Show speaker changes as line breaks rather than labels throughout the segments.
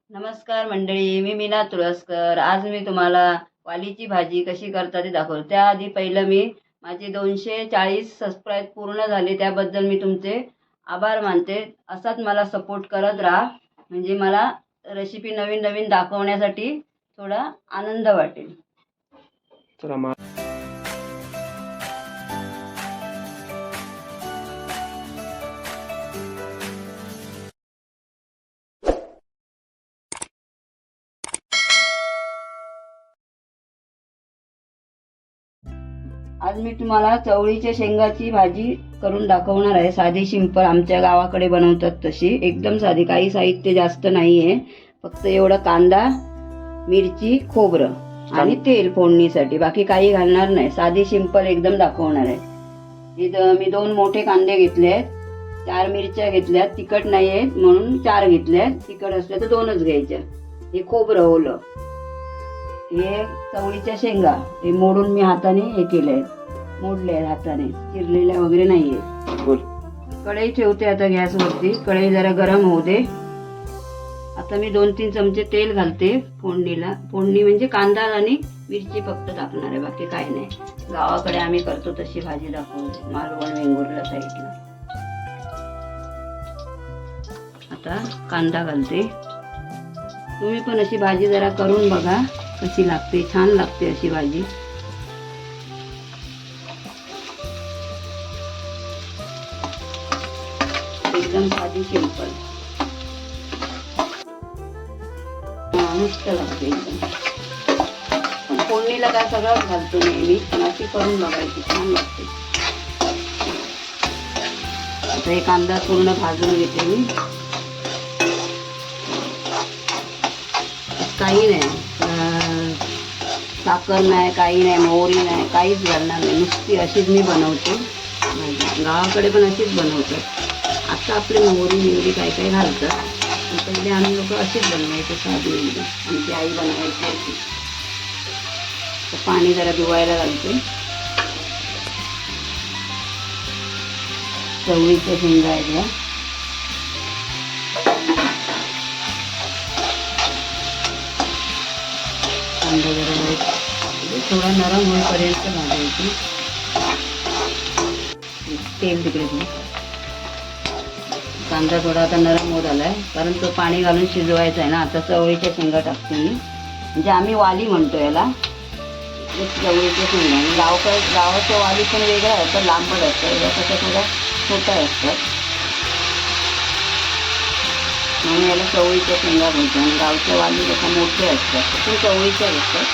नमस्कार मंडळी, मी मीना तुळसकर. आज मी तुम्हाला वालीची भाजी कशी करता ते दाखवते. त्याआधी पहिलं मी माझे 240 सबस्क्राईब पूर्ण झाले, त्याबद्दल मी तुमचे आभार मानते. असाच मला सपोर्ट करत राहा, म्हणजे मला रेसिपी नवीन नवीन दाखवण्यासाठी थोडा आनंद वाटेल. आज मी तुम्हाला चवळीच्या शेंगाची भाजी करून दाखवणार आहे. साधी सिंपल, आमच्या गावाकडे बनवतात तशी, एकदम साधी. काही साहित्य जास्त नाही आहे, फक्त एवढं कांदा, मिरची, खोबरं आणि तेल फोडणीसाठी, बाकी काही घालणार नाही. साधी सिंपल एकदम दाखवणार आहे. मी 2 मोठे कांदे घेतले आहेत, 4 मिरच्या घेतल्यात. तिखट नाही आहेत म्हणून 4 घेतल्यात, तिखट असल्या तर 2च घ्यायच्या. हे खोबरं ओलं, हे चवळीच्या शेंगा, हे मोडून मी हाताने हे केले आहेत, मोडले आहेत हाताने, चिरलेल्या वगैरे नाहीये. कढई ठेवते आता गॅसवरती. कढई जरा गरम होऊ दे. आता मी 2-3 चमचे तेल घालते फोडणीला. फोडणी म्हणजे कांदा आणि मिरची फक्त टाकणार आहे, बाकी काही नाही. गावाकडे आम्ही करतो तशी भाजी दाखवते, मालवण वेंगुर्ला साईडला. आता कांदा घालते. तुम्ही पण अशी भाजी जरा करून बघा कशी लागते, छान लागते अशी भाजी. एकदम साधी सिंपल, मस्त लागते एकदम. पण फोडणीला काय सगळंच घालतो नेहमी, पण अशी करून बघायची, छान लागते. आता हे कांदा पूर्ण भाजून घेते मी. काही नाही, साखर नाही, काही नाही, मोहरी नाही, काहीच घालणार नाही. नुसती अशीच मी बनवते भाजी. गावाकडे पण अशीच बनवतात. आता आपले मोहरी मिरची काय काय घालतात, पण पहिले आम्ही लोक अशीच बनवायचे, साधी एकदम. आमची आई बनवायची अशी. तर पाणी जरा धुवायला घालते. चवळीच्या शेंगा आहेत, कांदा जरा थोडा नरम होईपर्यंत भाजायची. तेल तिकडे घेऊ. कांदा थोडा आता नरम होत आलाय, कारण तो पाणी घालून शिजवायचा आहे ना. आता चवळीच्या शेंगा टाकते मी, म्हणजे आम्ही वाली म्हणतो याला, चवळीच्या शेंगा. गावाचं वाली पण वेगळं असतं, लांबट असतं, याला कसं थोडा छोटा असतात, म्हणून याला चवळीच्या शेंगा बोलतो. आणि गावच्या वाली जसं मोठे असतात, पण चवळीच्या असतात.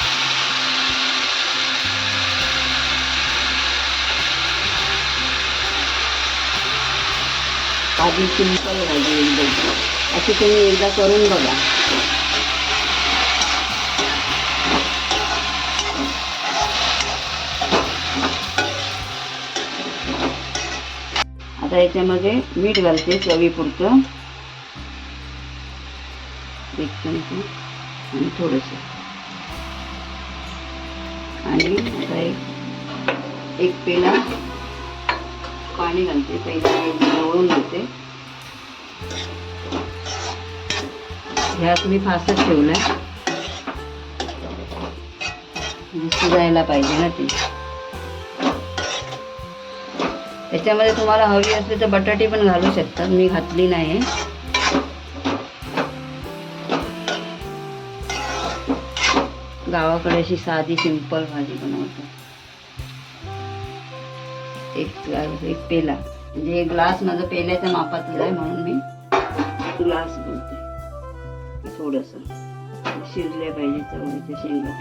साधी सिंपल भाजी एकदम, अशी तुम्ही एकदा करून बघा. आता याच्यामध्ये मीठ घालते चवीपुरतं, 1 चमचा आणि थोडंसं. आणि आता एक पेला पाणी घालते. पहिला ढवळून घेते. गॅस मी फास्टच ठेवलाय, शिजायला पाहिजे ना ती. त्याच्यामध्ये तुम्हाला हवी असली तर बटाटी पण घालू शकतात, मी घातली नाही. गावाकडे अशी साधी सिंपल भाजी बनवतात. एक पेला, म्हणजे एक ग्लास माझं पेल्याच्या मापातच आहे, म्हणून मी ग्लास बोलते. थोडंसं शिजले पाहिजे चवळीच्या शेंगा.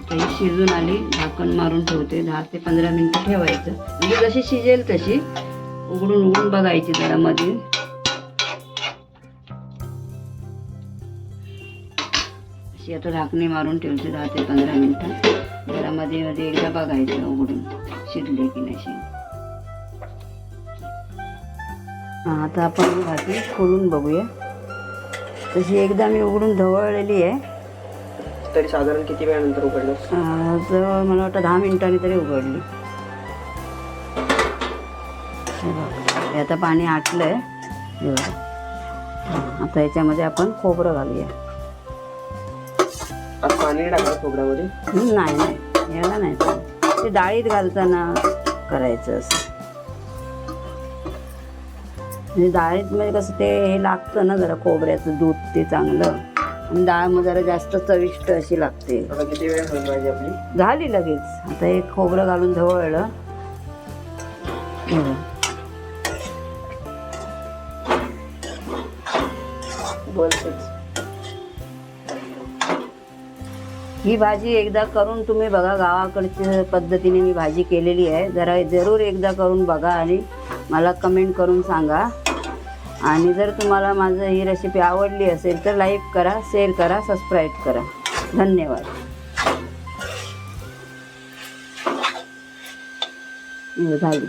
काही शिजून आली, झाकण मारून ठेवते. 10 ते 15 मिनिटं ठेवायचं, म्हणजे जशी शिजेल तशी उघडून बघायची जरा मध्ये. अशी आता झाकणी मारून ठेवते 10 ते 15 मिनिटं. जरा मध्ये मध्ये एकदा बघायचं उघडून, शिजले की नाही शेंगा. हां आता आपण ही भाजी खोलून बघूया. तशी एकदा मी उघडून ढवळलेली आहे.
तरी साधारण किती वेळानंतर उघडलं?
तर मला वाटतं 10 मिनिटांनी तरी उघडली. हे बघा, हे आता पाणी आटलंय. हे बघा. आता याच्यामध्ये आपण खोबरं घालूया.
आज पाणी टाका खोबऱ्यामध्ये?
नाही नाही, याला नाही, ते डाळीत घालताना करायचं असं. म्हणजे डाळीत म्हणजे कसं ते हे लागतं ना जरा खोबऱ्याचं दूध, ते चांगलं, आणि डाळ मग जरा जास्त चविष्ट अशी लागते.
आता किती वेळ झाली भाजी आपली?
झाली लगेच. आता एक खोबरं घालून ढवळलं. ही भाजी एकदा करून तुम्ही बघा. गावाकडच्या पद्धतीने मी भाजी केलेली आहे. जरा जरूर एकदा करून बघा आणि मला कमेंट करून सांगा. आणि जर तुम्हाला माझं ही रेसिपी आवडली असेल तर लाईक करा, शेअर करा, सबस्क्राईब करा. धन्यवाद. झाली.